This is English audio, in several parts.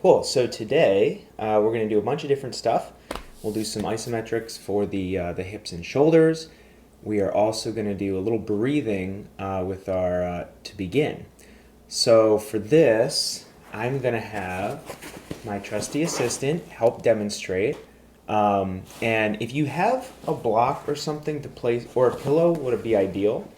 Cool. So today we're going to do a bunch of different stuff. We'll do some isometrics for the hips and shoulders. We are also going to do a little breathing with our to begin. So for this, I'm going to have my trusty assistant help demonstrate. And if you have a block or something to place, or a pillow would be ideal.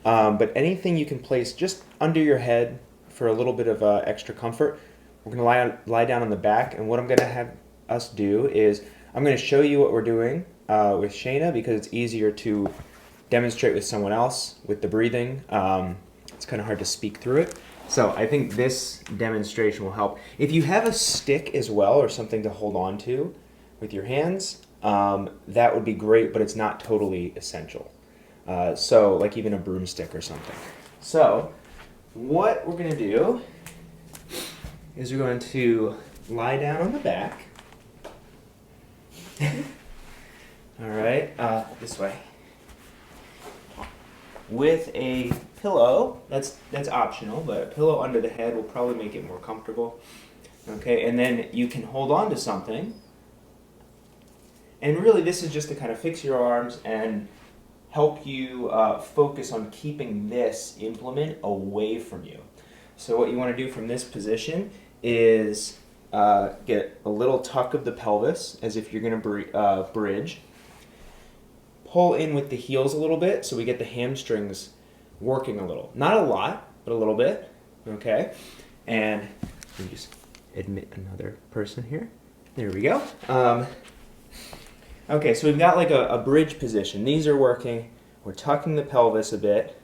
But anything you can place just under your head for a little bit of extra comfort. We're going to lie down on the back, and what I'm going to have us do is I'm going to show you what we're doing with Shayna because it's easier to demonstrate with someone else with the breathing. It's kind of hard to speak through it. So I think this demonstration will help. If you have a stick as well or something to hold on to with your hands, that would be great, but it's not totally essential. So like even a broomstick or something. So what we're going to do is we're going to lie down on the back. All right, this way. With a pillow, that's optional, but a pillow under the head will probably make it more comfortable. Okay, and then you can hold on to something. And really this is just to kind of fix your arms and help you focus on keeping this implement away from you. So what you want to do from this position is get a little tuck of the pelvis as if you're going to bridge. Pull in with the heels a little bit so we get the hamstrings working a little. Not a lot, but a little bit. Okay? And let me just admit another person here. There we go. Okay, so we've got like a bridge position. These are working. We're tucking the pelvis a bit.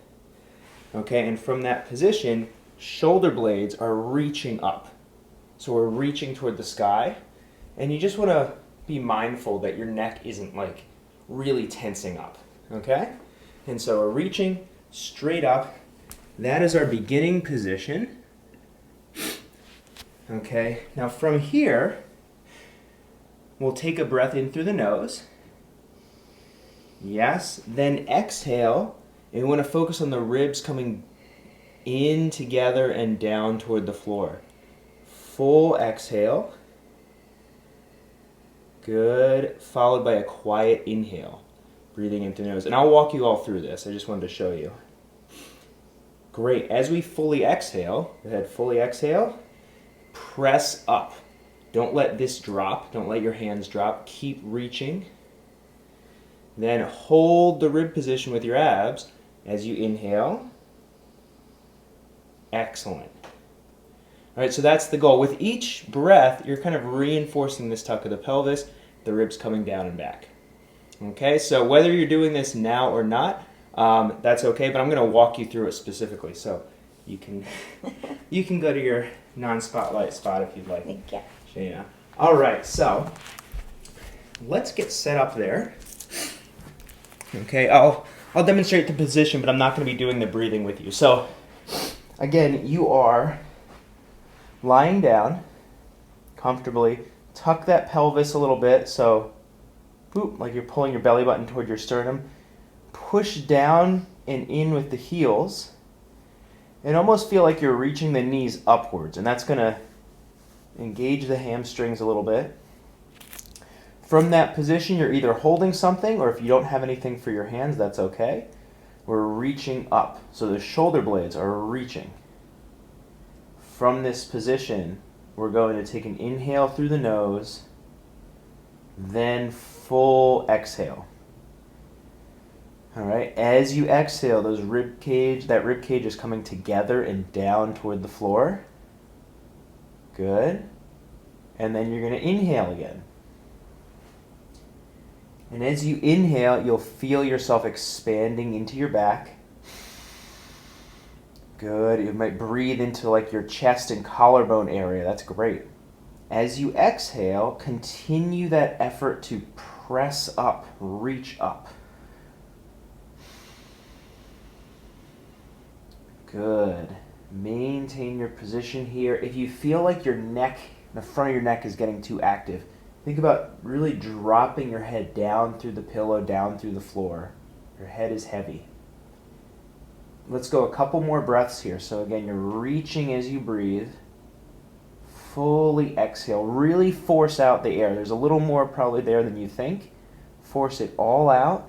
Okay, and from that position, shoulder blades are reaching up. So we're reaching toward the sky. And you just want to be mindful that your neck isn't like really tensing up. Okay? And so we're reaching straight up. That is our beginning position. Okay, now from here, we'll take a breath in through the nose. Yes, then exhale. And we want to focus on the ribs coming in together and down toward the floor. Full exhale. Good. Followed by a quiet inhale. Breathing into the nose. And I'll walk you all through this. I just wanted to show you. Great. As we fully exhale, go ahead, fully exhale. Press up. Don't let this drop. Don't let your hands drop. Keep reaching. Then hold the rib position with your abs as you inhale. Excellent. All right, so that's the goal. With each breath, you're kind of reinforcing this tuck of the pelvis, the ribs coming down and back. Okay, so whether you're doing this now or not, that's okay, but I'm going to walk you through it specifically. So you can go to your non-spotlight spot if you'd like. Thank you. Yeah. All right, so let's get set up there. Okay, I'll demonstrate the position, but I'm not going to be doing the breathing with you. So again, you are lying down comfortably. Tuck that pelvis a little bit, so boop, like you're pulling your belly button toward your sternum. Push down and in with the heels, and almost feel like you're reaching the knees upwards, and that's going to engage the hamstrings a little bit. From that position, you're either holding something, or if you don't have anything for your hands, that's okay. We're reaching up, so the shoulder blades are reaching. From this position, we're going to take an inhale through the nose, then full exhale. All right, as you exhale, that rib cage is coming together and down toward the floor. Good. And then you're going to inhale again. And as you inhale, you'll feel yourself expanding into your back. Good. You might breathe into like your chest and collarbone area. That's great. As you exhale, continue that effort to press up, reach up. Good. Maintain your position here. If you feel like your neck, the front of your neck is getting too active, think about really dropping your head down through the pillow, down through the floor. Your head is heavy. Let's go a couple more breaths here. So again, you're reaching as you breathe. fully exhale. Really force out the air. There's a little more probably there than you think. Force it all out.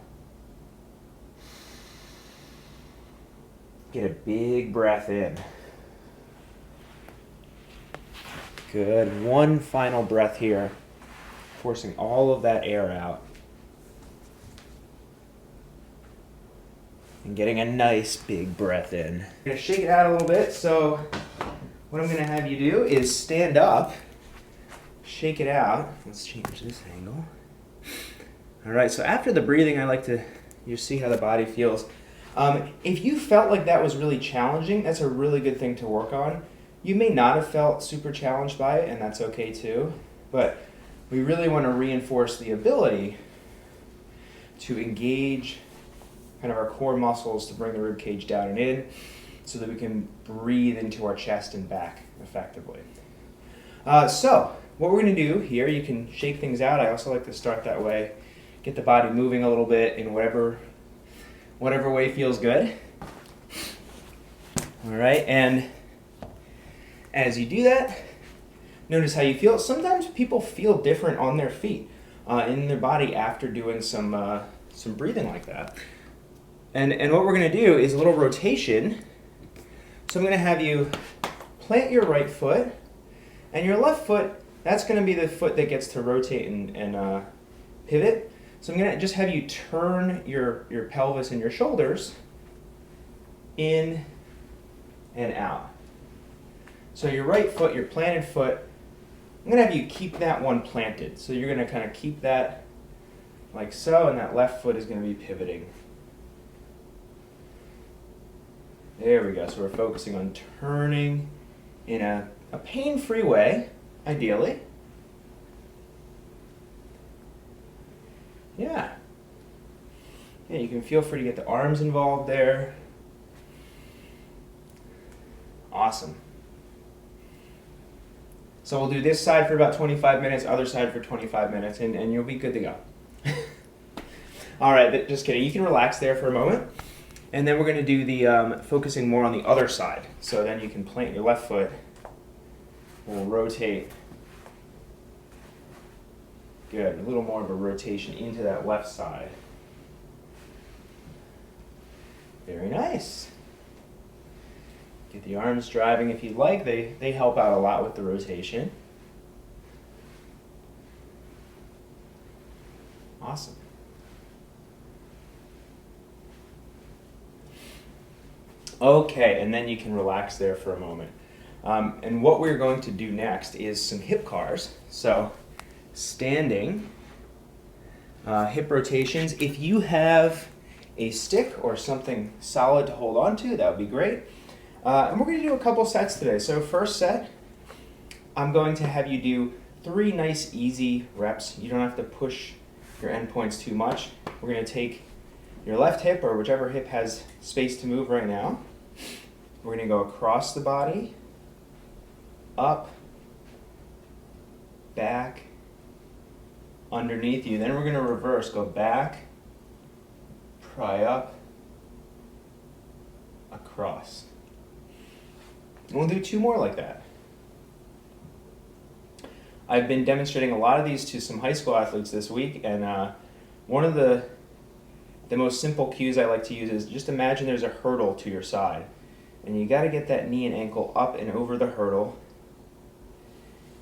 Get a big breath in. Good. One final breath here. Forcing all of that air out. And getting a nice big breath in. I'm going to shake it out a little bit. So what I'm going to have you do is stand up, shake it out. Let's change this angle. All right, so after the breathing, I like to just see how the body feels. If you felt like that was really challenging, that's a really good thing to work on. You may not have felt super challenged by it, and that's okay too. But we really want to reinforce the ability to engage kind of our core muscles to bring the rib cage down and in so that we can breathe into our chest and back effectively. So what we're going to do here, you can shake things out. I also like to start that way. Get the body moving a little bit in whatever way feels good. All right, and as you do that, notice how you feel. Sometimes people feel different on their feet, in their body after doing some breathing like that. And what we're going to do is a little rotation. So I'm going to have you plant your right foot, and your left foot, that's going to be the foot that gets to rotate and pivot. So I'm going to just have you turn your pelvis and your shoulders in and out. So your right foot, your planted foot, I'm going to have you keep that one planted. So you're going to kind of keep that like so, and that left foot is going to be pivoting. There we go. So we're focusing on turning in a pain-free way, ideally. Yeah. Yeah, you can feel free to get the arms involved there. Awesome. So we'll do this side for about 25 minutes, other side for 25 minutes, and you'll be good to go. All right, just kidding. You can relax there for a moment. And then we're going to do the focusing more on the other side. So then you can plant your left foot. We'll rotate. Good. A little more of a rotation into that left side. Very nice. Get the arms driving if you'd like. They help out a lot with the rotation. Awesome. Okay, and then you can relax there for a moment. And what we're going to do next is some hip cars. So standing, hip rotations. If you have a stick or something solid to hold on to, that would be great. And we're going to do a couple sets today. So first set, I'm going to have you do 3 nice easy reps. You don't have to push your endpoints too much. We're going to take your left hip, or whichever hip has space to move right now. We're going to go across the body, up, back, underneath you. Then we're going to reverse, go back, pry up, across. And we'll do 2 more like that. I've been demonstrating a lot of these to some high school athletes this week, and one of the most simple cues I like to use is just imagine there's a hurdle to your side. And you got to get that knee and ankle up and over the hurdle.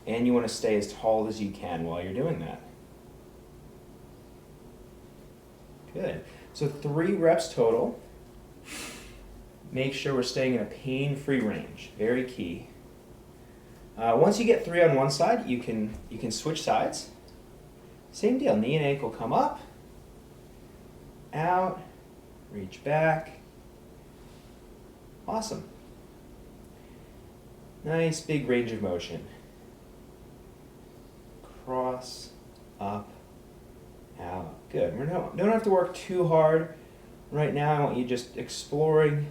And you want to stay as tall as you can while you're doing that. Good. So 3 reps total. Make sure we're staying in a pain-free range. Very key. Once you get 3 on one side, you can switch sides. Same deal. Knee and ankle come up, out, reach back. Awesome. Nice big range of motion. Cross, up, out. Good. We don't have to work too hard right now. I want you just exploring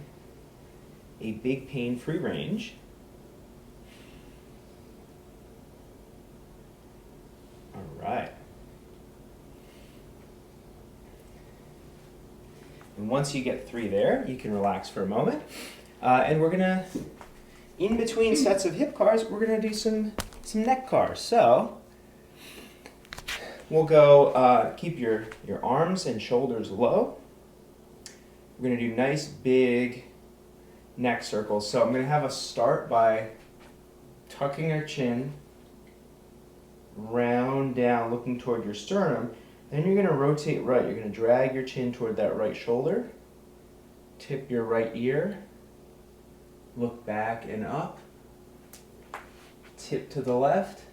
a big pain-free range. All right. And once you get 3 there, you can relax for a moment. And we're going to, in between sets of hip cars, we're going to do some some neck cars. So we'll go, keep your arms and shoulders low. We're going to do nice big neck circles. So I'm going to have us start by tucking our chin, round down, looking toward your sternum. Then you're going to rotate right. You're going to drag your chin toward that right shoulder, tip your right ear, look back and up, tip to the left,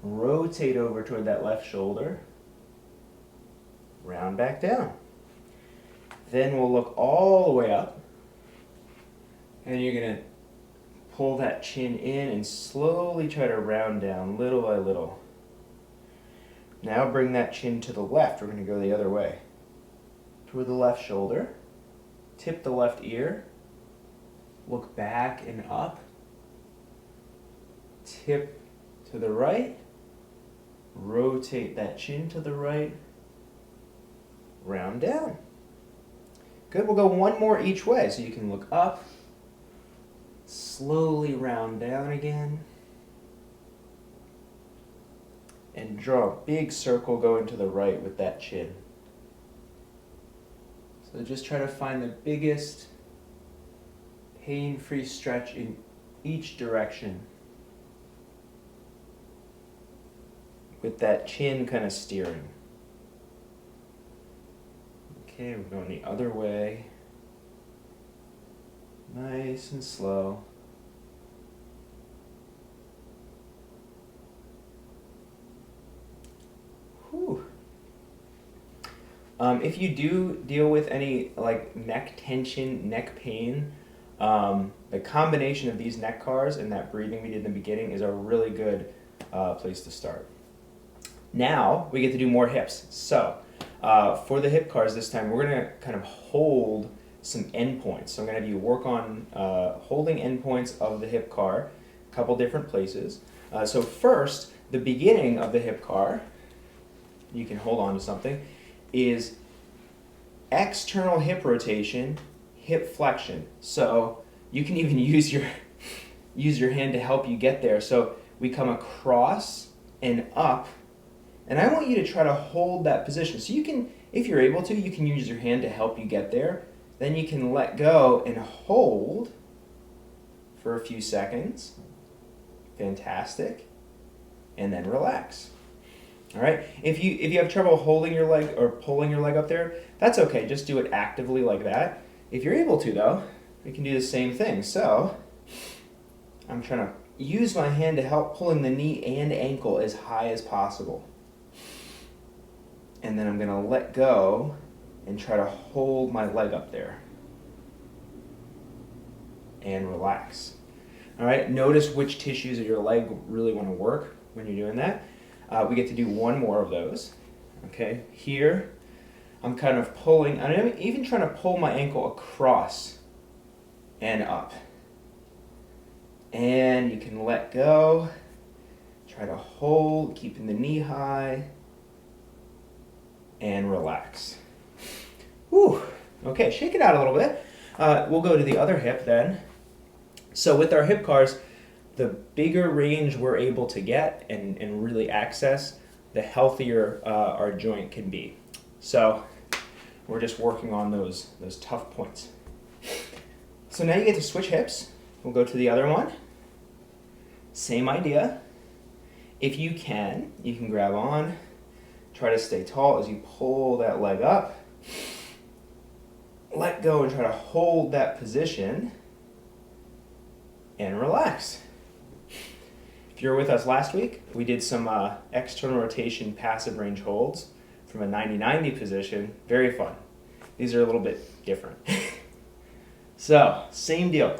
rotate over toward that left shoulder, round back down. Then we'll look all the way up, and you're going to pull that chin in and slowly try to round down little by little. Now bring that chin to the left. We're going to go the other way. Toward the left shoulder, tip the left ear, look back and up, tip to the right, rotate that chin to the right, round down. Good, we'll go one more each way. So you can look up, slowly round down again, and draw a big circle going to the right with that chin. So just try to find the biggest pain-free stretch in each direction with that chin kind of steering. Okay, we're going the other way. Nice and slow. Whew. If you do deal with any like neck tension, neck pain, the combination of these neck cars and that breathing we did in the beginning is a really good place to start. Now we get to do more hips. So for the hip cars this time, we're going to kind of hold some endpoints. So I'm going to have you work on holding endpoints of the hip car, a couple different places. So first, the beginning of the hip car, you can hold on to something, is external hip rotation, hip flexion. So you can even use your hand to help you get there. So we come across and up, and I want you to try to hold that position. So you can, if you're able to, you can use your hand to help you get there. Then you can let go and hold for a few seconds. Fantastic. And then relax. All right. If you have trouble holding your leg or pulling your leg up there, that's okay. Just do it actively like that. If you're able to, though, we can do the same thing. So I'm trying to use my hand to help pulling the knee and ankle as high as possible. And then I'm going to let go and try to hold my leg up there. And relax. All right, notice which tissues of your leg really want to work when you're doing that. We get to do one more of those. Okay, here I'm kind of pulling, and I'm even trying to pull my ankle across and up. And you can let go. Try to hold, keeping the knee high. And relax. Whew. Okay, shake it out a little bit. We'll go to the other hip then. So with our hip cars, the bigger range we're able to get and really access, the healthier our joint can be. So we're just working on those tough points. So now you get to switch hips. We'll go to the other one. Same idea. If you can grab on. Try to stay tall as you pull that leg up. Let go and try to hold that position. And relax. If you were with us last week, we did some external rotation passive range holds from a 90-90 position. Very fun. These are a little bit different. So, same deal.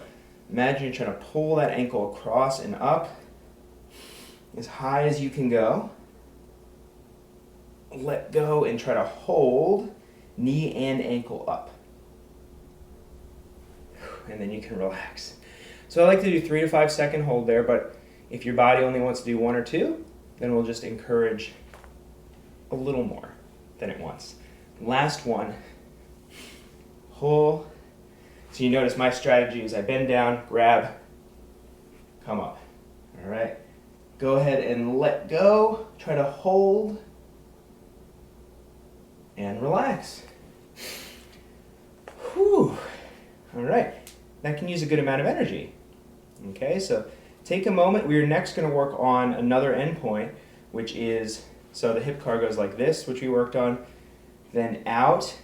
Imagine you're trying to pull that ankle across and up as high as you can go. Let go and try to hold knee and ankle up. And then you can relax. So I like to do 3 to 5 second hold there, but if your body only wants to do 1 or 2, then we'll just encourage a little more than it wants. Last one, pull. So you notice my strategy is I bend down, grab, come up. All right, Go ahead and let go. Try to hold and relax. Whew. All right. That can use a good amount of energy. Okay, so take a moment. We are next going to work on another endpoint, which is, so the hip car goes like this, which we worked on, then out,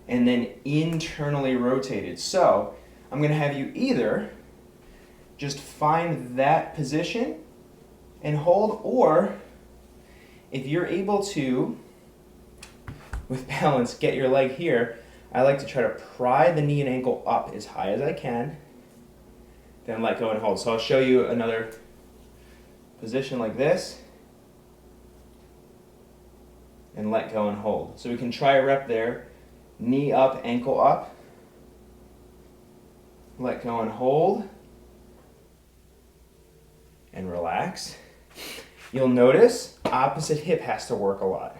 and then internally rotated. So I'm going to have you either just find that position and hold, or if you're able to, with balance, get your leg here, I like to try to pry the knee and ankle up as high as I can, then let go and hold. So I'll show you another position like this, and let go and hold. So we can try a rep there, knee up, ankle up, let go and hold, and relax. You'll notice opposite hip has to work a lot.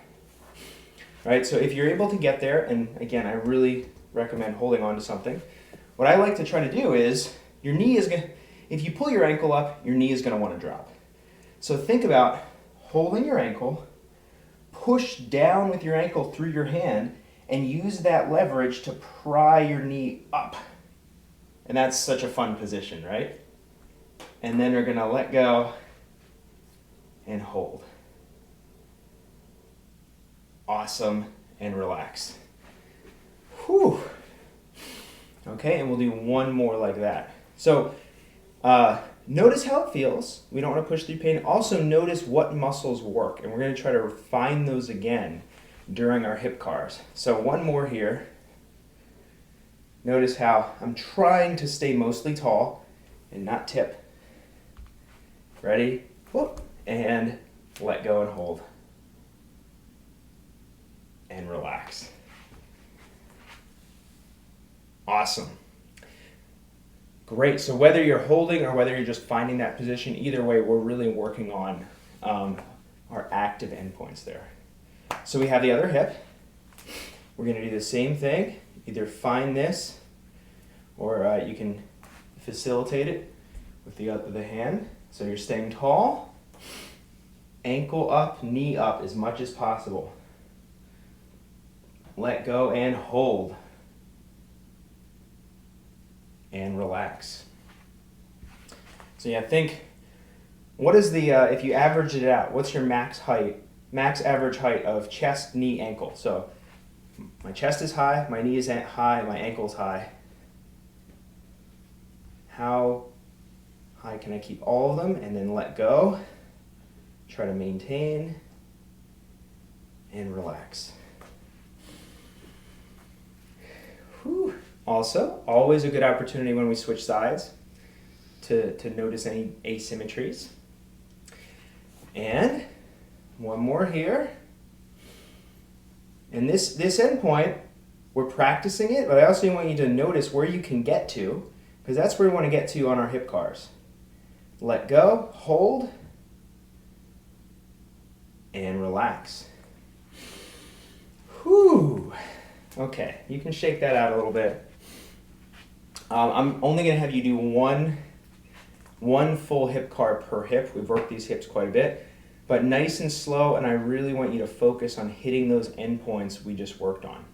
Right, so if you're able to get there, and again, I really recommend holding on to something, what I like to try to do is, your knee is going to, if you pull your ankle up, your knee is going to want to drop. So think about holding your ankle, push down with your ankle through your hand, and use that leverage to pry your knee up. And that's such a fun position, right? And then you're going to let go and hold. Awesome, and relax. Whew. Okay, and we'll do one more like that. So notice how it feels. We don't want to push through pain. Also notice what muscles work, and we're going to try to refine those again during our hip cars. So one more here. Notice how I'm trying to stay mostly tall and not tip. Ready? Whoop. And let go and hold. And relax. Awesome. Great. So whether you're holding or whether you're just finding that position, either way, we're really working on our active endpoints there. So we have the other hip. We're going to do the same thing. Either find this, or you can facilitate it with the hand. So you're staying tall, ankle up, knee up as much as possible. Let go and hold. And relax. So yeah, think, what is the, if you average it out, what's your max average height of chest, knee, ankle? So my chest is high, my knee is high, my ankle's high. How high can I keep all of them? And then let go. Try to maintain and relax. Whew. Also, always a good opportunity when we switch sides to notice any asymmetries. And one more here. And this endpoint, we're practicing it, but I also want you to notice where you can get to, because that's where we want to get to on our hip cars. Let go, hold, and relax. Whew. Okay, you can shake that out a little bit. I'm only going to have you do one full hip car per hip. We've worked these hips quite a bit, but nice and slow, and I really want you to focus on hitting those endpoints we just worked on.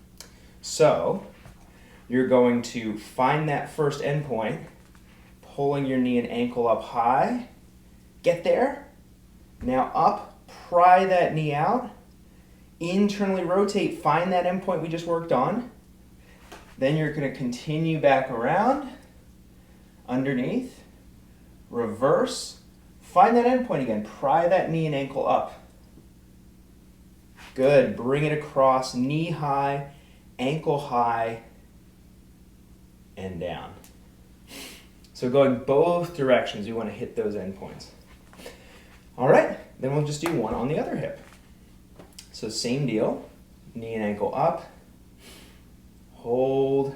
So you're going to find that first endpoint, pulling your knee and ankle up high. Get there. Now up, pry that knee out. Internally rotate, find that endpoint we just worked on. Then you're going to continue back around, underneath, reverse, find that endpoint again, pry that knee and ankle up. Good, bring it across, knee high, ankle high, and down. So going both directions, you want to hit those endpoints. All right, then we'll just do one on the other hip. So same deal, knee and ankle up, hold,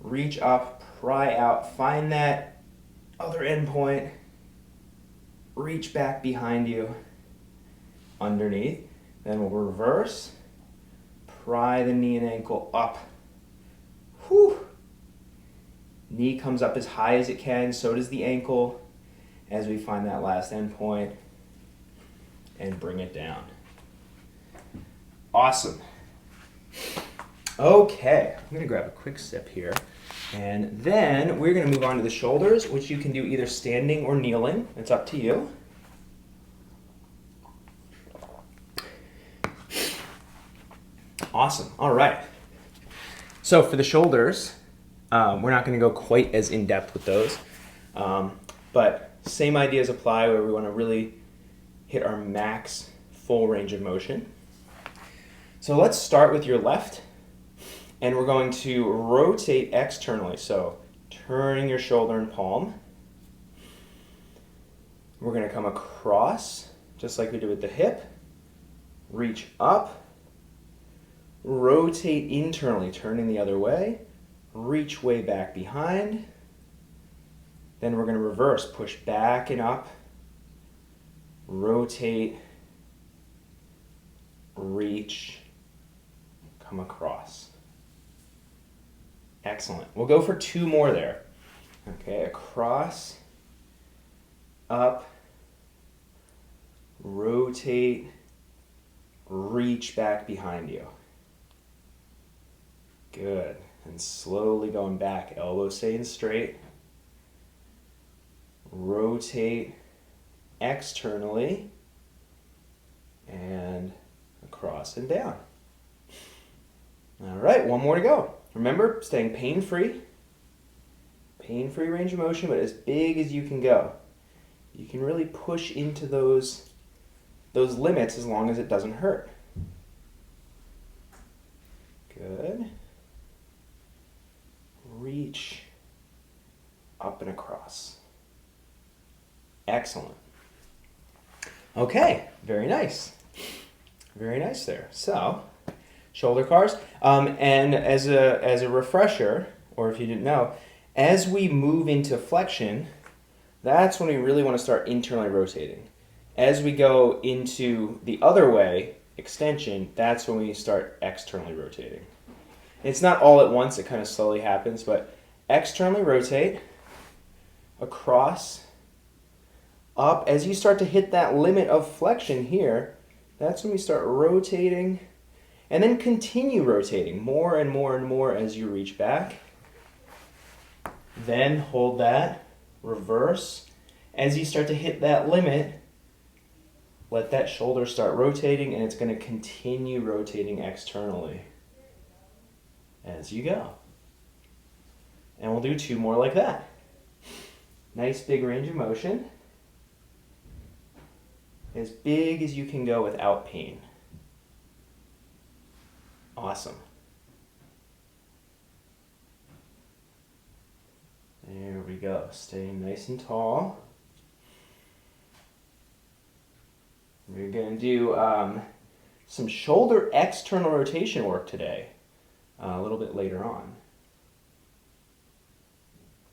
reach up, pry out, find that other endpoint, reach back behind you, underneath, then we'll reverse, pry the knee and ankle up. Whew. Knee comes up as high as it can, so does the ankle, as we find that last endpoint and bring it down. Awesome. Okay, I'm going to grab a quick sip here. And then we're going to move on to the shoulders, which you can do either standing or kneeling. It's up to you. Awesome. All right. So for the shoulders, we're not going to go quite as in-depth with those. But same ideas apply where we want to really hit our max full range of motion. So let's start with your left. And we're going to rotate externally, so turning your shoulder and palm. We're going to come across, just like we did with the hip. Reach up. Rotate internally, turning the other way. Reach way back behind. Then we're going to reverse, push back and up. Rotate. Reach. Come across. Excellent. We'll go for 2 more there. Okay, across, up, rotate, reach back behind you. Good. And slowly going back, elbow staying straight. Rotate externally and across and down. All right, 1 more to go. Remember, staying pain-free range of motion, but as big as you can go. You can really push into those limits as long as it doesn't hurt. Good. Reach up and across. Excellent. Okay, very nice. Very nice there. So, shoulder cars. And as a refresher, or if you didn't know, as we move into flexion, that's when we really want to start internally rotating. As we go into the other way, extension, that's when we start externally rotating. It's not all at once, it kind of slowly happens, but externally rotate, across, up. As you start to hit that limit of flexion here, that's when we start rotating. And then continue rotating more and more and more as you reach back. Then hold that, reverse. As you start to hit that limit, let that shoulder start rotating, and it's going to continue rotating externally as you go. And we'll do 2 more like that. Nice big range of motion. As big as you can go without pain. Awesome. There we go. Staying nice and tall. We're going to do some shoulder external rotation work today, a little bit later on.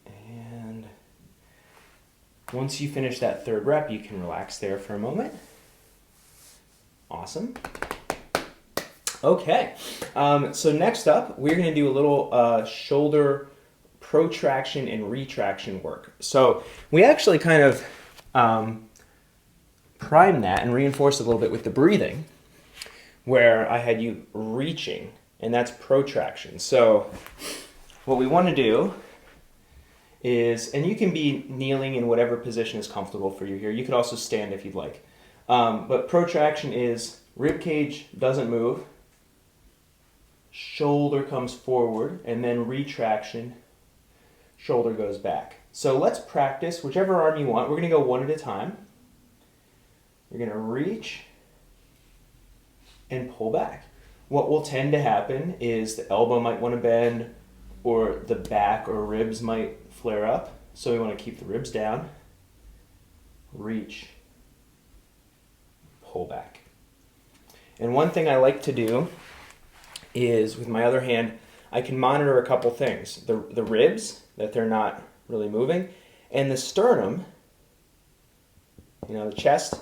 And once you finish that 3rd rep, you can relax there for a moment. Awesome. Okay, so next up, we're going to do a little shoulder protraction and retraction work. So we actually kind of primed that and reinforced it a little bit with the breathing, where I had you reaching, and that's protraction. So what we want to do is, and you can be kneeling in whatever position is comfortable for you here. You could also stand if you'd like. But protraction is rib cage doesn't move, shoulder comes forward, and then retraction, shoulder goes back. So let's practice whichever arm you want. We're going to go 1 at a time. You're going to reach and pull back. What will tend to happen is the elbow might want to bend, or the back or ribs might flare up. So we want to keep the ribs down. Reach, pull back. And one thing I like to do is, with my other hand, I can monitor a couple things. The ribs, that they're not really moving, and the sternum, the chest,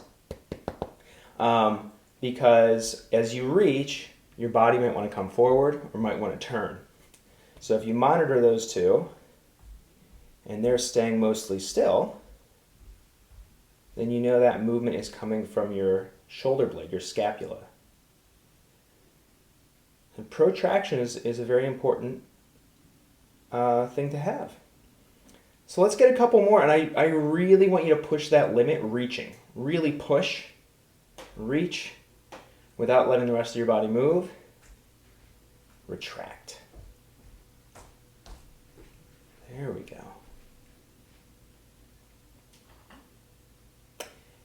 because as you reach, your body might want to come forward or might want to turn. So if you monitor those two, and they're staying mostly still, then you know that movement is coming from your shoulder blade, your scapula. And protraction is a very important thing to have. So let's get a couple more, and I really want you to push that limit, reaching. Really push, reach, without letting the rest of your body move. Retract. There we go.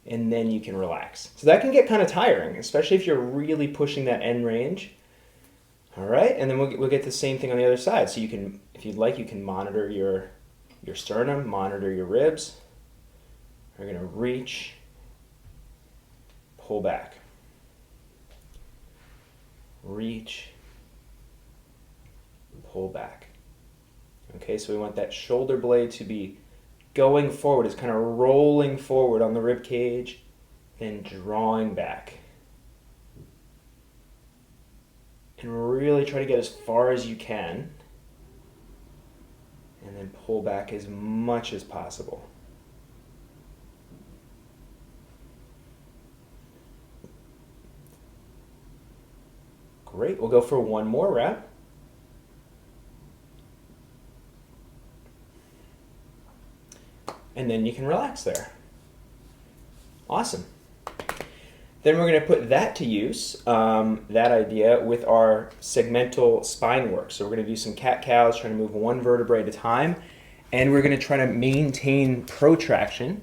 And then you can relax. So that can get kind of tiring, especially if you're really pushing that end range. All right, and then we'll get the same thing on the other side. So you can, if you'd like, you can monitor your sternum, monitor your ribs. We're going to reach, pull back. Reach, pull back. Okay, so we want that shoulder blade to be going forward. It's kind of rolling forward on the rib cage, then drawing back. And really try to get as far as you can, and then pull back as much as possible. Great, we'll go for one more rep. And then you can relax there. Awesome. Then we're going to put that to use, that idea, with our segmental spine work. So we're going to do some cat-cows, trying to move one vertebrae at a time. And we're going to try to maintain protraction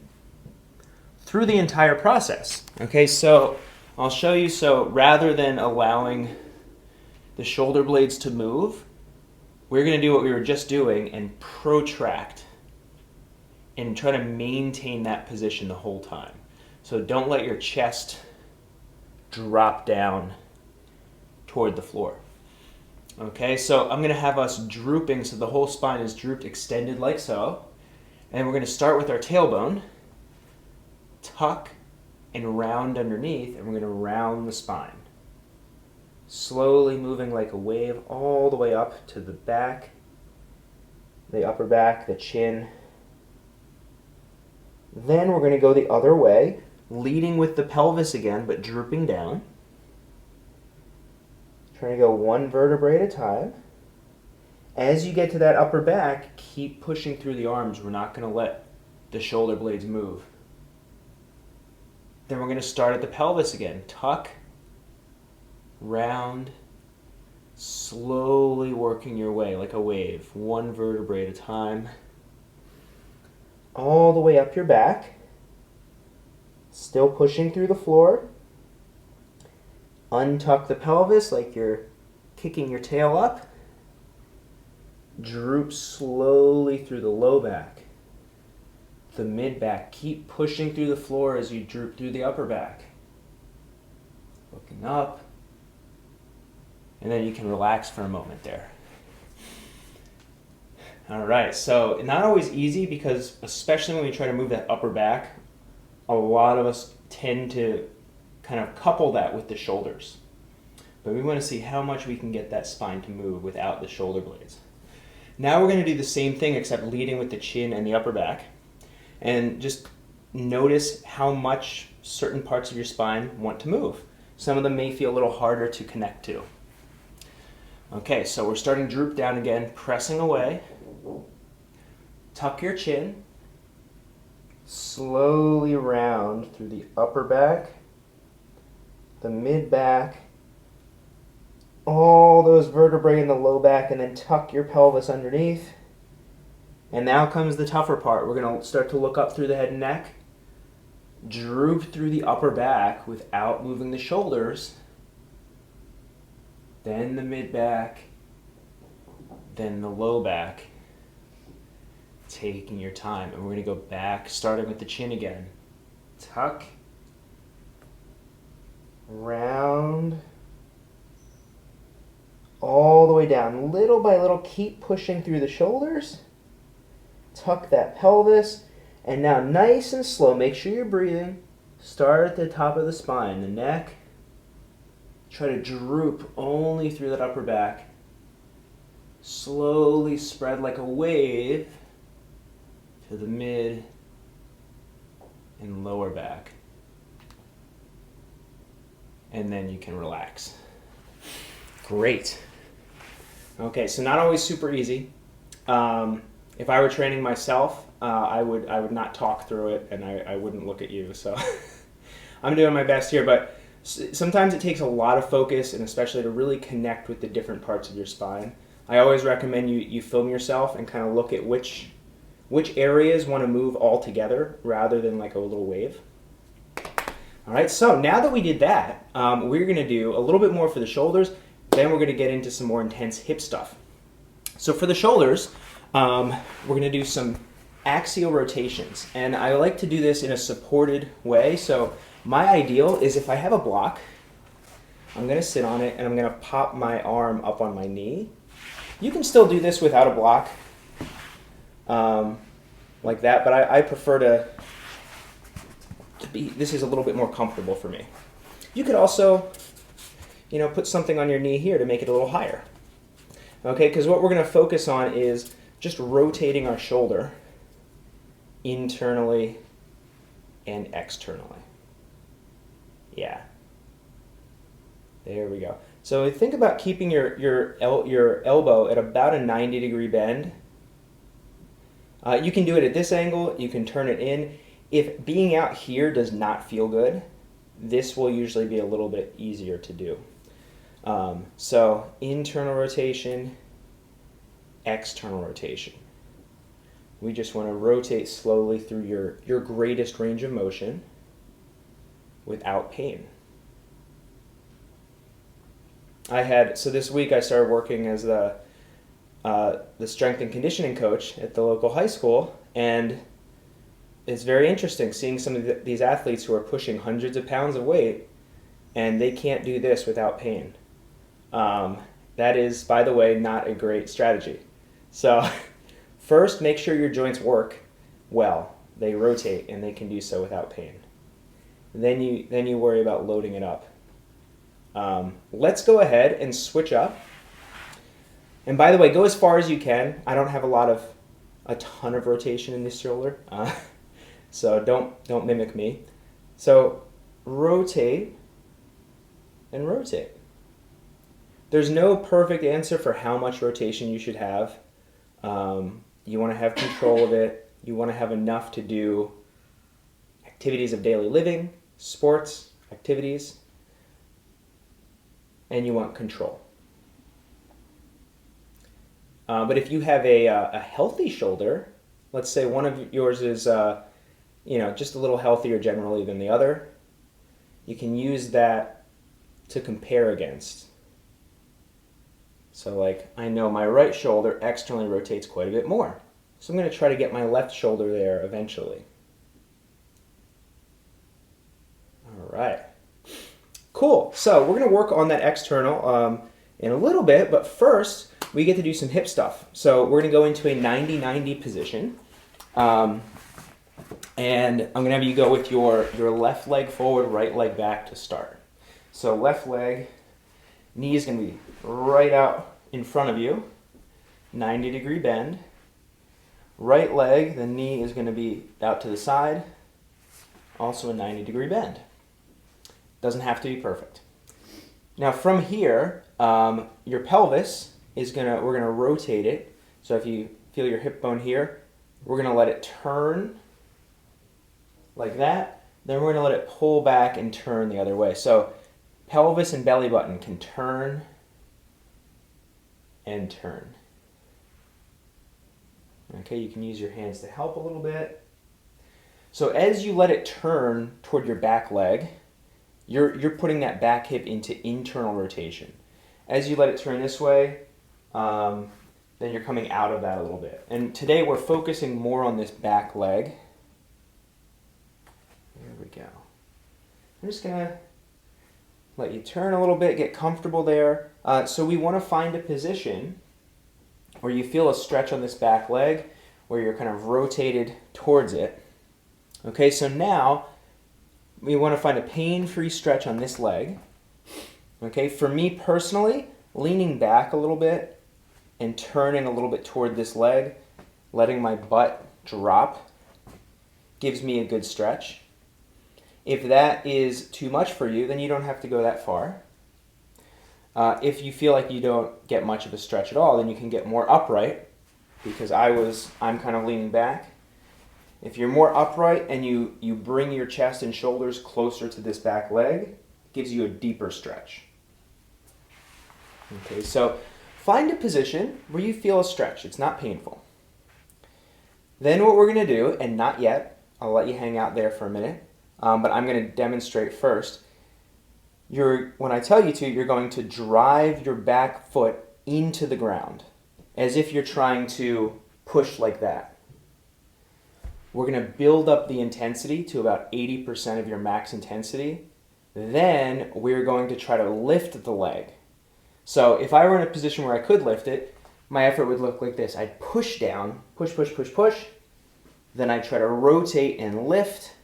through the entire process. Okay, so I'll show you. So rather than allowing the shoulder blades to move, we're going to do what we were just doing and protract and try to maintain that position the whole time. So don't let your chest drop down toward the floor. Okay, so I'm going to have us drooping, so the whole spine is drooped, extended like so. And we're going to start with our tailbone, tuck and round underneath, and we're going to round the spine. Slowly moving like a wave all the way up to the back, the upper back, the chin. Then we're going to go the other way, leading with the pelvis again, but drooping down. Trying to go one vertebrae at a time. As you get to that upper back, keep pushing through the arms. We're not going to let the shoulder blades move. Then we're going to start at the pelvis again. Tuck, round, slowly working your way like a wave, one vertebrae at a time. All the way up your back. Still pushing through the floor. Untuck the pelvis like you're kicking your tail up. Droop slowly through the low back, the mid back. Keep pushing through the floor as you droop through the upper back. Looking up. And then you can relax for a moment there. All right, so not always easy, because especially when we try to move that upper back, a lot of us tend to kind of couple that with the shoulders. But we want to see how much we can get that spine to move without the shoulder blades. Now we're going to do the same thing, except leading with the chin and the upper back. And just notice how much certain parts of your spine want to move. Some of them may feel a little harder to connect to. Okay, so we're starting droop down again, pressing away. Tuck your chin. Slowly round through the upper back, the mid back, all those vertebrae in the low back, and then tuck your pelvis underneath. And now comes the tougher part. We're going to start to look up through the head and neck, droop through the upper back without moving the shoulders, then the mid back, then the low back. Taking your time, and we're going to go back, starting with the chin again. Tuck, round, all the way down, little by little. Keep pushing through the shoulders. Tuck that pelvis, and now nice and slow, make sure you're breathing. Start at the top of the spine, the neck. Try to droop only through that upper back. Slowly spread like a wave to the mid, and lower back. And then you can relax. Great. Okay, so not always super easy. If I were training myself, I would not talk through it, and I wouldn't look at you. So I'm doing my best here, but sometimes it takes a lot of focus, and especially to really connect with the different parts of your spine. I always recommend you film yourself and kind of look at which areas want to move all together rather than like a little wave. All right, so now that we did that, we're going to do a little bit more for the shoulders, then we're going to get into some more intense hip stuff. So for the shoulders, we're going to do some axial rotations, and I like to do this in a supported way. So my ideal is if I have a block, I'm going to sit on it and I'm going to pop my arm up on my knee. You can still do this without a block, like that, but I prefer to be, this is a little bit more comfortable for me. You could also, put something on your knee here to make it a little higher. Okay, because what we're going to focus on is just rotating our shoulder internally and externally. Yeah. There we go. So think about keeping your elbow at about a 90-degree bend. You can do it at this angle. You can turn it in. If being out here does not feel good, this will usually be a little bit easier to do. So internal rotation, external rotation. We just want to rotate slowly through your greatest range of motion without pain. So this week I started working as the strength and conditioning coach at the local high school, and it's very interesting seeing some of these athletes who are pushing hundreds of pounds of weight, and they can't do this without pain. That is, by the way, not a great strategy. So first, make sure your joints work well. They rotate, and they can do so without pain. Then you worry about loading it up. Let's go ahead and switch up. And by the way, go as far as you can. I don't have a ton of rotation in this shoulder, so don't mimic me. So rotate and rotate. There's no perfect answer for how much rotation you should have. You want to have control of it. You want to have enough to do activities of daily living, sports, activities, and you want control. But if you have a healthy shoulder, let's say one of yours is just a little healthier generally than the other, you can use that to compare against. So like, I know my right shoulder externally rotates quite a bit more. So I'm going to try to get my left shoulder there eventually. All right. Cool. So we're going to work on that external in a little bit, but first we get to do some hip stuff. So we're going to go into a 90-90 position. And I'm going to have you go with your left leg forward, right leg back to start. So left leg, knee is going to be right out in front of you, 90-degree bend. Right leg, the knee is going to be out to the side, also a 90-degree bend. Doesn't have to be perfect. Now from here, your pelvis we're gonna rotate it. So if you feel your hip bone here, we're gonna let it turn like that. Then we're gonna let it pull back and turn the other way. So pelvis and belly button can turn and turn. Okay, you can use your hands to help a little bit. So as you let it turn toward your back leg, you're putting that back hip into internal rotation. As you let it turn this way, then you're coming out of that a little bit. And today we're focusing more on this back leg. There we go. I'm just going to let you turn a little bit, get comfortable there. So we want to find a position where you feel a stretch on this back leg, where you're kind of rotated towards it. Okay, so now we want to find a pain-free stretch on this leg. Okay, for me personally, leaning back a little bit and turning a little bit toward this leg, letting my butt drop, gives me a good stretch. If that is too much for you, then you don't have to go that far. If you feel like you don't get much of a stretch at all, then you can get more upright, because I'm kind of leaning back. If you're more upright and you bring your chest and shoulders closer to this back leg, it gives you a deeper stretch. Okay, so find a position where you feel a stretch. It's not painful. Then what we're going to do, and not yet, I'll let you hang out there for a minute, but I'm going to demonstrate first. When I tell you to, you're going to drive your back foot into the ground, as if you're trying to push like that. We're going to build up the intensity to about 80% of your max intensity. Then we're going to try to lift the leg. So if I were in a position where I could lift it, my effort would look like this. I'd push down, push, push, push, push. Then I'd try to rotate and lift.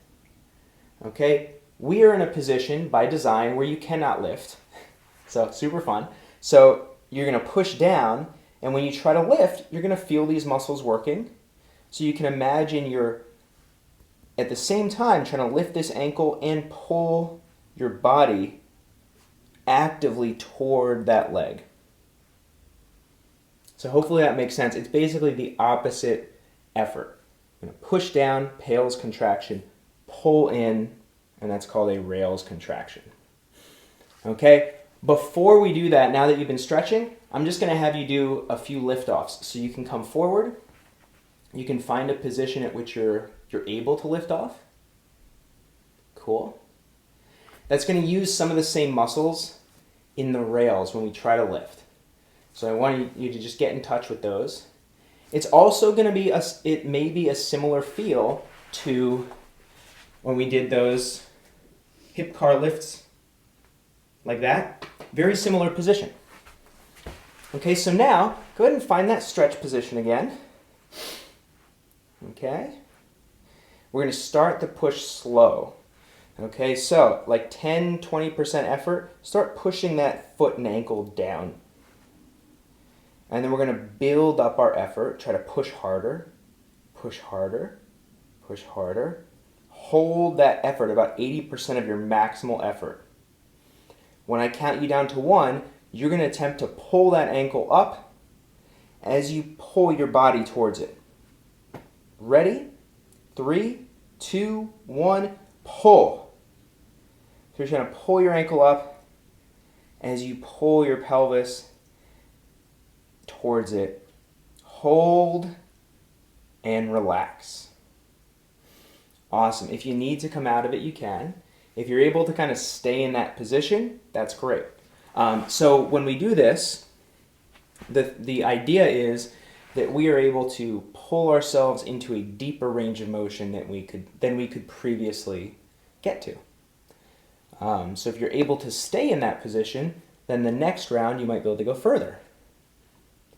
Okay? We are in a position by design where you cannot lift. So super fun. So you're going to push down, and when you try to lift, you're going to feel these muscles working. So you can imagine you're, at the same time, trying to lift this ankle and pull your body actively toward that leg. So hopefully that makes sense. It's basically the opposite effort. I'm going to push down, pales contraction, pull in, and that's called a rails contraction. Okay? Before we do that, now that you've been stretching, I'm just going to have you do a few lift-offs. So you can come forward. You can find a position at which you're able to lift off. Cool. That's going to use some of the same muscles in the rails when we try to lift. So I want you to just get in touch with those. It's also going to be, it may be a similar feel to when we did those hip car lifts like that. Very similar position. Okay, so now go ahead and find that stretch position again. Okay. We're going to start the push slow. Okay, so like 10-20% effort, start pushing that foot and ankle down. And then we're going to build up our effort, try to push harder, push harder, push harder. Hold that effort, about 80% of your maximal effort. When I count you down to 1, you're going to attempt to pull that ankle up as you pull your body towards it. Ready? 3, 2, 1, pull. So you're trying to pull your ankle up as you pull your pelvis towards it. Hold and relax. Awesome. If you need to come out of it, you can. If you're able to kind of stay in that position, that's great. So when we do this, the idea is that we are able to pull ourselves into a deeper range of motion than we could previously get to. So if you're able to stay in that position, then the next round you might be able to go further.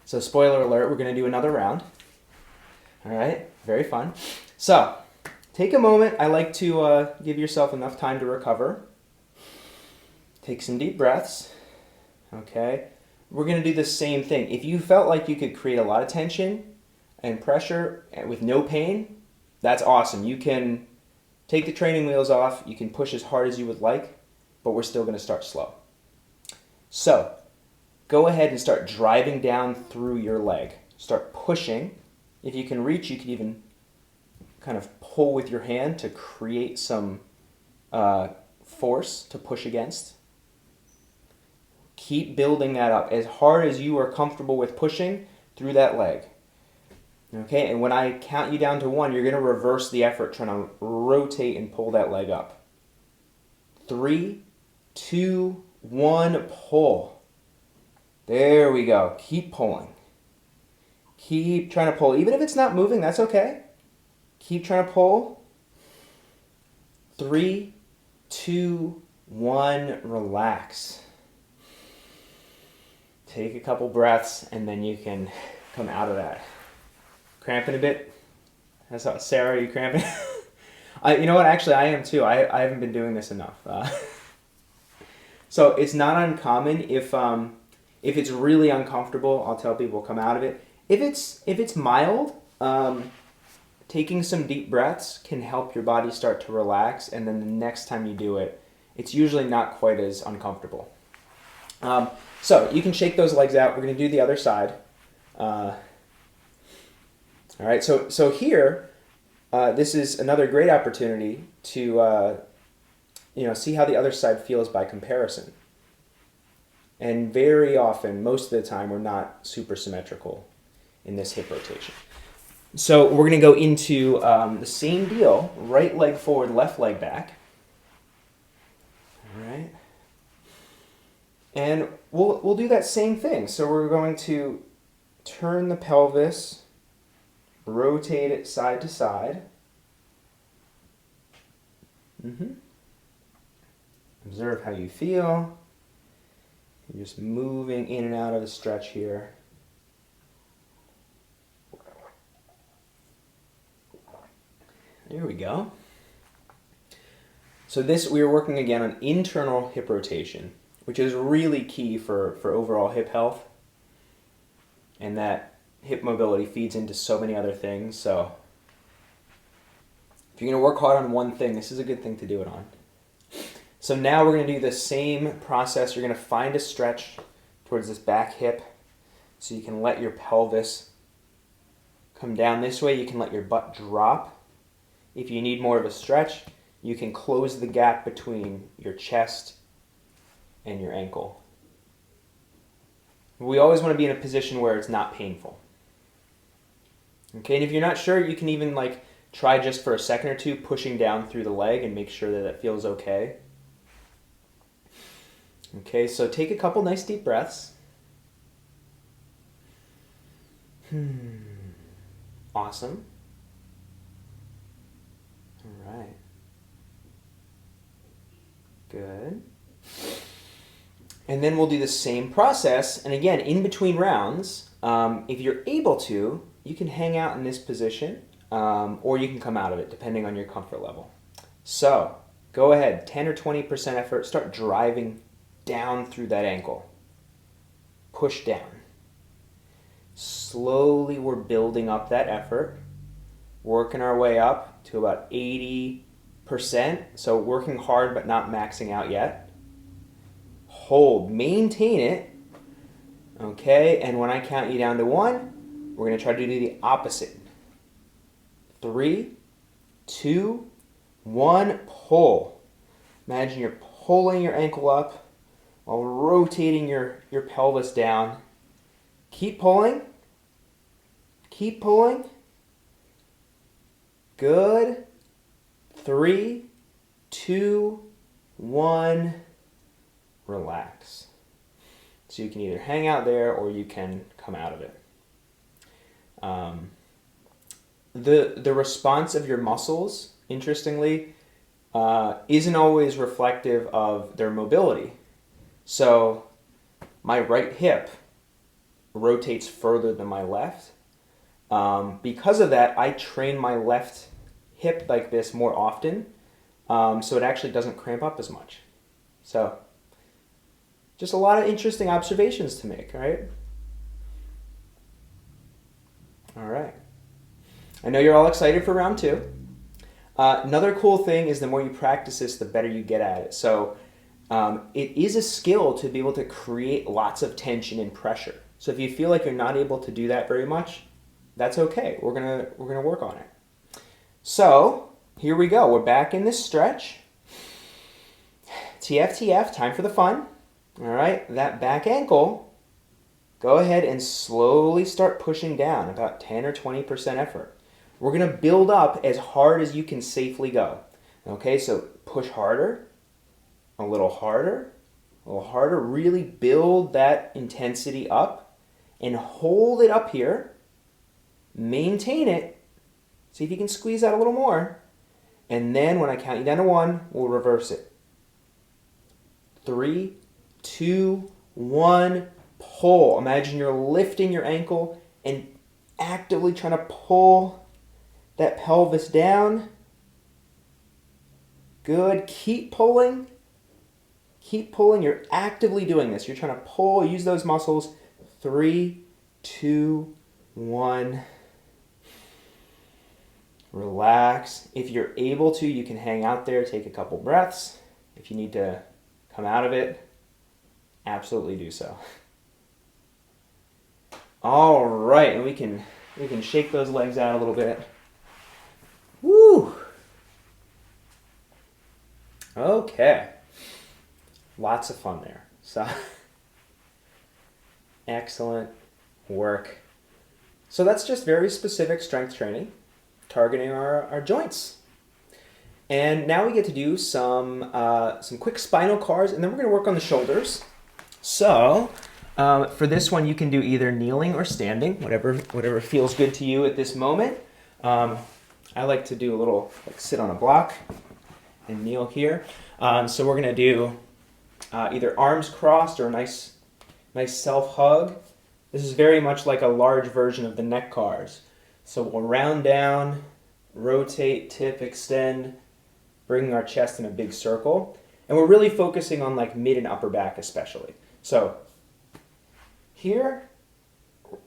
So spoiler alert, we're going to do another round. All right, very fun. So take a moment. I like to give yourself enough time to recover. Take some deep breaths. Okay. We're going to do the same thing. If you felt like you could create a lot of tension and pressure with no pain, that's awesome. You can take the training wheels off. You can push as hard as you would like, but we're still going to start slow. So go ahead and start driving down through your leg. Start pushing. If you can reach, you can even kind of pull with your hand to create some force to push against. Keep building that up as hard as you are comfortable with pushing through that leg. Okay, and when I count you down to 1, you're going to reverse the effort, trying to rotate and pull that leg up. 3, 2, 1, pull. There we go. Keep pulling. Keep trying to pull. Even if it's not moving, that's okay. Keep trying to pull. 3, 2, 1, relax. Take a couple breaths, and then you can come out of that. Cramping a bit? That's how, Sarah, are you cramping? You know what? Actually, I am too. I haven't been doing this enough. So it's not uncommon if it's really uncomfortable. I'll tell people come out of it. If it's mild, taking some deep breaths can help your body start to relax, and then the next time you do it, it's usually not quite as uncomfortable. So you can shake those legs out. We're going to do the other side. All right, so here, this is another great opportunity to see how the other side feels by comparison. And very often, most of the time, we're not super symmetrical in this hip rotation. So we're going to go into the same deal, right leg forward, left leg back. All right. And we'll do that same thing. So we're going to turn the pelvis, rotate it side to side. Observe how you feel. You're just moving in and out of the stretch here. There we go. So we are working again on internal hip rotation, which is really key for overall hip health. And that hip mobility feeds into so many other things. So if you're going to work hard on one thing, this is a good thing to do it on. So now we're going to do the same process. You're going to find a stretch towards this back hip so you can let your pelvis come down this way. You can let your butt drop. If you need more of a stretch, you can close the gap between your chest and your ankle. We always want to be in a position where it's not painful. Okay, and if you're not sure, you can even try just for a second or two pushing down through the leg and make sure that it feels okay. Okay, so take a couple nice deep breaths. Awesome. All right. Good. And then we'll do the same process. And again, in between rounds, if you're able to, you can hang out in this position or you can come out of it depending on your comfort level. So go ahead, 10 or 20% effort, start driving down through that ankle. Push down. Slowly we're building up that effort, working our way up to about 80%. So working hard but not maxing out yet. Hold, maintain it. Okay, and when I count you down to 1, we're going to try to do the opposite. 3, 2, 1, pull. Imagine you're pulling your ankle up while rotating your pelvis down. Keep pulling. Keep pulling. Good. 3, 2, 1, relax. So you can either hang out there or you can come out of it. The response of your muscles, interestingly, isn't always reflective of their mobility. So my right hip rotates further than my left. Because of that, I train my left hip like this more often, so it actually doesn't cramp up as much. So just a lot of interesting observations to make, right? All right. I know you're all excited for round 2. Another cool thing is the more you practice this, the better you get at it. So it is a skill to be able to create lots of tension and pressure. So if you feel like you're not able to do that very much, that's okay. We're gonna work on it. So here we go. We're back in this stretch. TF, TF, time for the fun. All right, that back ankle, go ahead and slowly start pushing down, about 10 or 20% effort. We're going to build up as hard as you can safely go. Okay, so push harder, a little harder, a little harder. Really build that intensity up and hold it up here. Maintain it. See if you can squeeze out a little more. And then when I count you down to 1, we'll reverse it. 3, 2, 1, pull. Imagine you're lifting your ankle and actively trying to pull that pelvis down. Good. Keep pulling. Keep pulling. You're actively doing this. You're trying to pull. Use those muscles. 3, 2, 1. Relax. If you're able to, you can hang out there, take a couple breaths. If you need to come out of it, absolutely do so. All right, and we can shake those legs out a little bit. Woo! Okay. Lots of fun there. So excellent work. So that's just very specific strength training, targeting our joints. And now we get to do some quick spinal cars, and then we're going to work on the shoulders. So for this one, you can do either kneeling or standing, whatever feels good to you at this moment. I like to do a little, like, sit on a block and kneel here. So we're going to do either arms crossed or a nice self-hug. This is very much like a large version of the neck cars. So we'll round down, rotate, tip, extend, bringing our chest in a big circle. And we're really focusing on like mid and upper back especially. So here,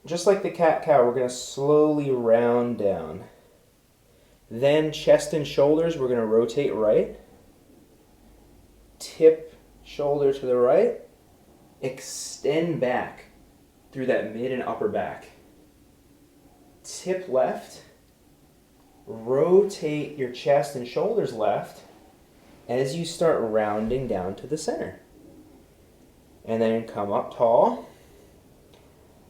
just like the cat-cow, we're going to slowly round down. Then chest and shoulders, we're going to rotate right. Tip shoulder to the right. Extend back through that mid and upper back. Tip left. Rotate your chest and shoulders left as you start rounding down to the center. And then come up tall.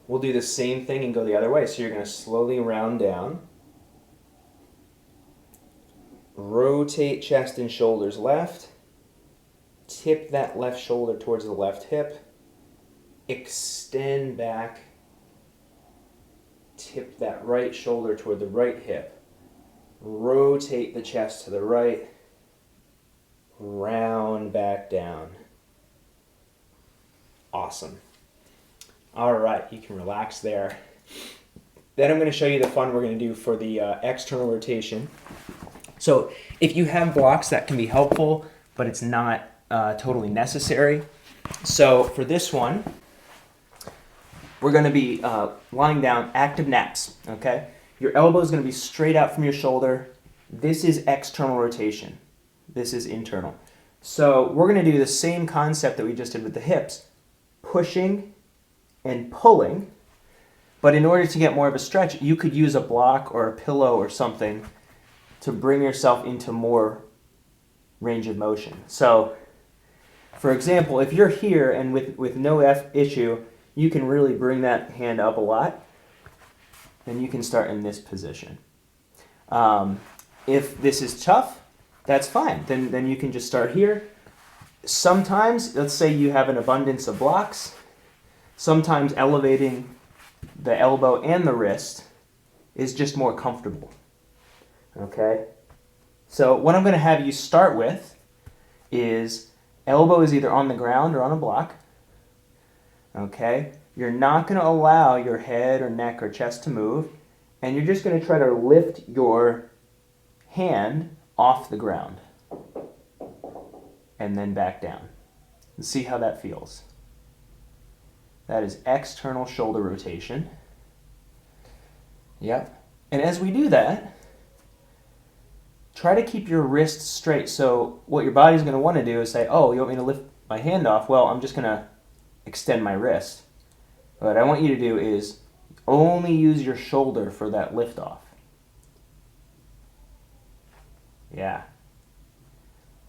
We'll do the same thing and go the other way. So you're going to slowly round down. Rotate chest and shoulders left. Tip that left shoulder towards the left hip. Extend back. Tip that right shoulder toward the right hip. Rotate the chest to the right. Round back down. Awesome. All right, you can relax there. Then I'm going to show you the fun we're going to do for the external rotation. So if you have blocks, that can be helpful, but it's not totally necessary. So for this one, we're going to be lying down, active naps, okay? Your elbow is going to be straight out from your shoulder. This is external rotation. This is internal. So we're going to do the same concept that we just did with the hips, pushing and pulling. But in order to get more of a stretch, you could use a block or a pillow or something to bring yourself into more range of motion. So, for example, if you're here and with no issue, you can really bring that hand up a lot, and you can start in this position. If this is tough, that's fine. Then you can just start here. Sometimes, let's say you have an abundance of blocks, sometimes elevating the elbow and the wrist is just more comfortable. Okay? So what I'm going to have you start with is elbow is either on the ground or on a block. Okay? You're not going to allow your head or neck or chest to move, and you're just going to try to lift your hand off the ground and then back down. And see how that feels. That is external shoulder rotation. Yep. And as we do that, try to keep your wrist straight. So what your body's going to want to do is say, oh, you want me to lift my hand off? Well, I'm just going to extend my wrist. What I want you to do is only use your shoulder for that lift off. Yeah.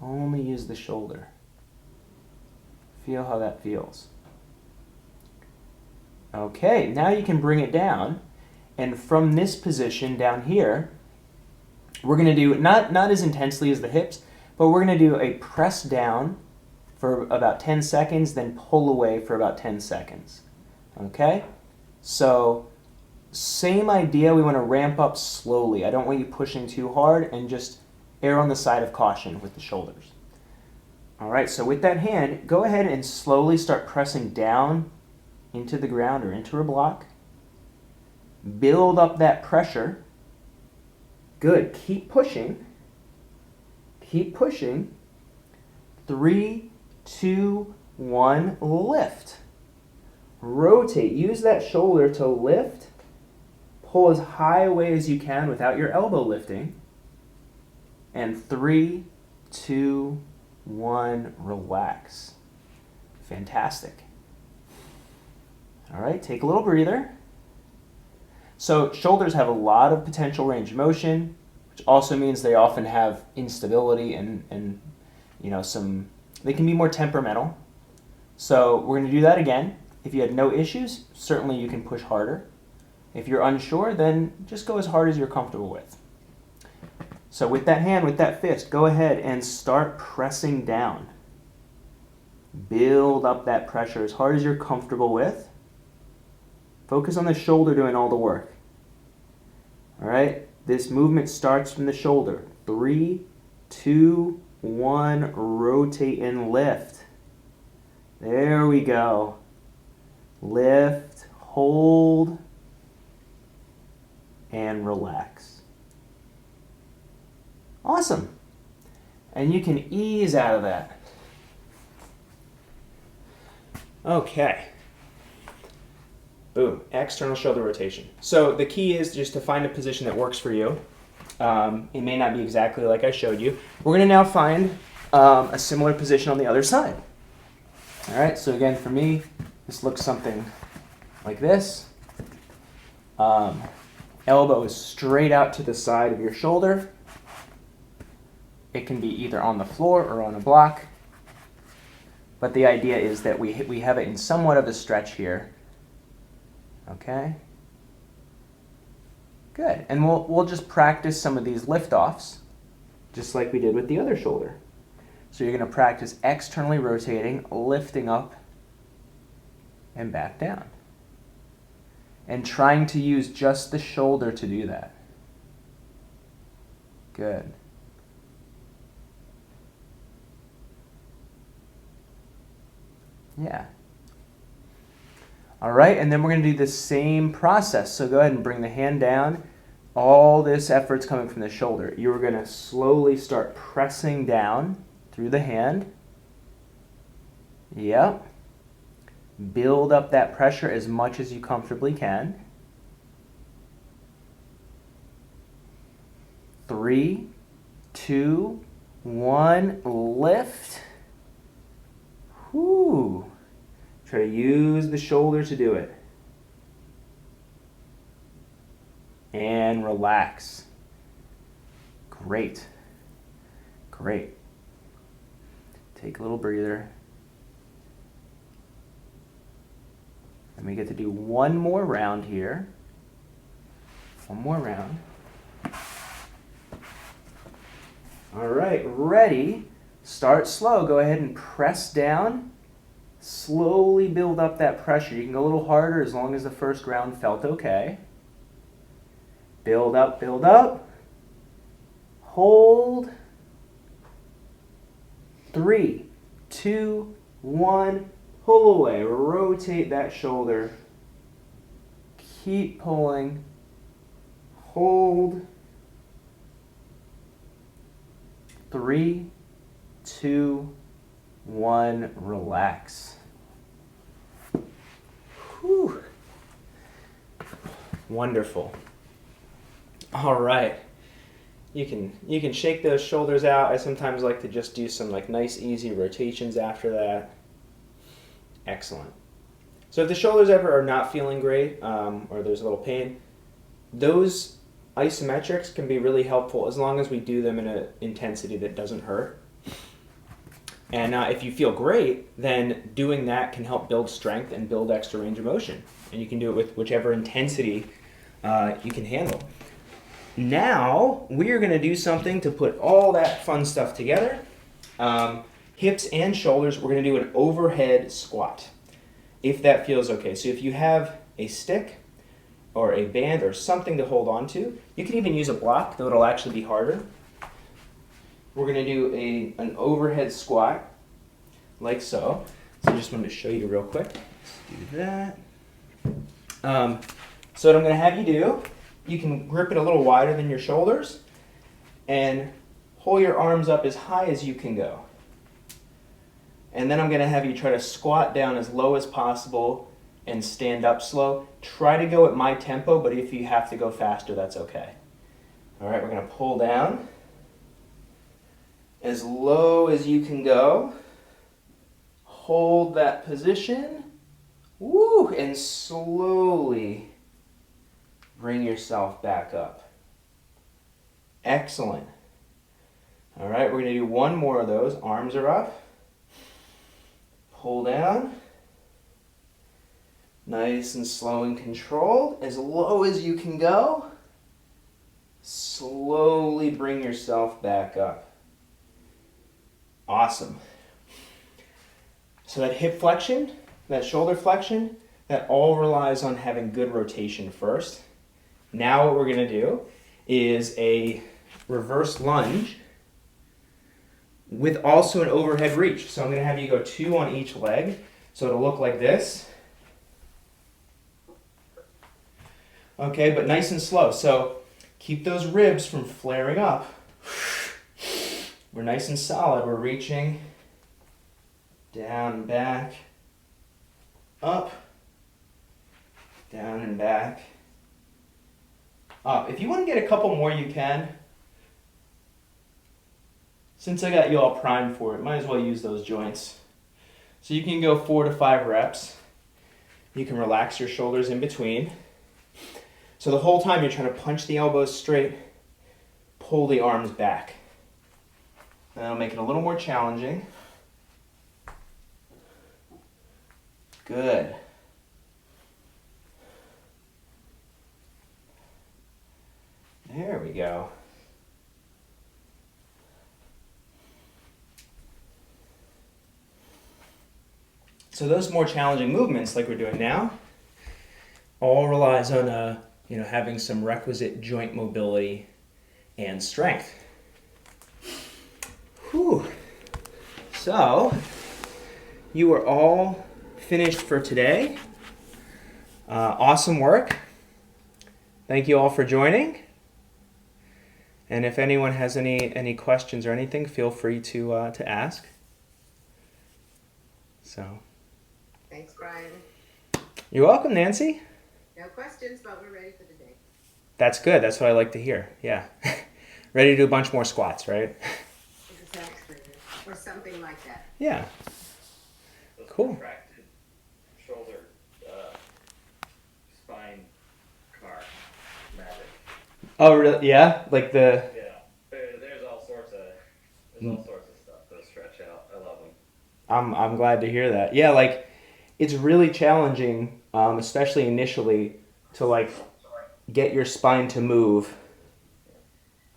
Only use the shoulder. Feel how that feels. Okay, now you can bring it down, and from this position down here, we're going to do, not as intensely as the hips, but we're going to do a press down for about 10 seconds, then pull away for about 10 seconds. Okay? So, same idea, we want to ramp up slowly. I don't want you pushing too hard, and just err on the side of caution with the shoulders. All right, so with that hand, go ahead and slowly start pressing down into the ground or into a block. Build up that pressure. Good. Keep pushing. Keep pushing. 3, 2, 1, lift. Rotate. Use that shoulder to lift, Pull as high away as you can without your elbow lifting. And 3, 2, 1, relax. Fantastic. All right, take a little breather. So shoulders have a lot of potential range of motion, which also means they often have instability and you know, they can be more temperamental. So we're going to do that again. If you had no issues, certainly you can push harder. If you're unsure, then just go as hard as you're comfortable with. So with that hand, with that fist, go ahead and start pressing down. Build up that pressure as hard as you're comfortable with. Focus on the shoulder doing all the work. All right, this movement starts from the shoulder. 3, 2, 1, rotate and lift. There we go. Lift, hold, and relax. Awesome. And you can ease out of that. Okay. Boom. External shoulder rotation. So the key is just to find a position that works for you. It may not be exactly like I showed you. We're going to now find a similar position on the other side. All right, so again, for me, this looks something like this. Elbow is straight out to the side of your shoulder. It can be either on the floor or on a block. But the idea is that we have it in somewhat of a stretch here. Okay? Good. And we'll just practice some of these lift-offs, just like we did with the other shoulder. So you're going to practice externally rotating, lifting up, and back down. And trying to use just the shoulder to do that. Good. Yeah. All right, and then we're going to do the same process. So go ahead and bring the hand down. All this effort's coming from the shoulder. You're going to slowly start pressing down through the hand. Yep. Build up that pressure as much as you comfortably can. 3, 2, 1, lift. Whoo. Try to use the shoulder to do it. And relax. Great. Great. Take a little breather. And we get to do one more round here. One more round. All right, ready. Start slow. Go ahead and press down. Slowly build up that pressure. You can go a little harder as long as the first round felt okay. Build up, build up. Hold. 3, 2, 1. Pull away. Rotate that shoulder. Keep pulling. Hold. 3, 2, 1. Relax. Whew. Wonderful. All right. You can shake those shoulders out. I sometimes like to just do some nice easy rotations after that. Excellent. So if the shoulders ever are not feeling great or there's a little pain, those isometrics can be really helpful as long as we do them in an intensity that doesn't hurt. And if you feel great, then doing that can help build strength and build extra range of motion. And you can do it with whichever intensity you can handle. Now, we are going to do something to put all that fun stuff together. Hips and shoulders, we're going to do an overhead squat, if that feels okay. So if you have a stick or a band or something to hold on to, you can even use a block, though it'll actually be harder. We're going to do an overhead squat, like so. So I just wanted to show you real quick. Let's do that. So what I'm going to have you do, you can grip it a little wider than your shoulders and pull your arms up as high as you can go. And then I'm going to have you try to squat down as low as possible and stand up slow. Try to go at my tempo, but if you have to go faster, that's okay. All right, we're going to pull down as low as you can go. Hold that position. Woo! And slowly bring yourself back up. Excellent. All right, we're going to do one more of those. Arms are up. Pull down. Nice and slow and controlled. As low as you can go. Slowly bring yourself back up. Awesome. So that hip flexion, that shoulder flexion, that all relies on having good rotation first. Now what we're going to do is a reverse lunge with also an overhead reach. So I'm going to have you go 2 on each leg. So it'll look like this. Okay, but nice and slow. So keep those ribs from flaring up. We're nice and solid. We're reaching down and back, up, down and back, up. If you want to get a couple more, you can. Since I got you all primed for it, might as well use those joints. So you can go 4 to 5 reps. You can relax your shoulders in between. So the whole time you're trying to punch the elbows straight, pull the arms back. That'll make it a little more challenging. Good. There we go. So those more challenging movements like we're doing now all relies on having some requisite joint mobility and strength. Whew. So you are all finished for today. Awesome work. Thank you all for joining. And if anyone has any questions or anything, feel free to ask. So. Thanks, Brian. You're welcome, Nancy. No questions, but we're ready for the day. That's good. That's what I like to hear. Yeah. Ready to do a bunch more squats, right? Exactly. Or something like that. Yeah. Cool. Contracted shoulder, spine, car, magic. Oh, really? Yeah? Like the... Yeah. There's all sorts of stuff to stretch out. I love them. I'm glad to hear that. Yeah, like, it's really challenging, especially initially, to, like, get your spine to move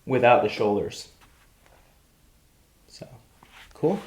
without the shoulders. So, cool.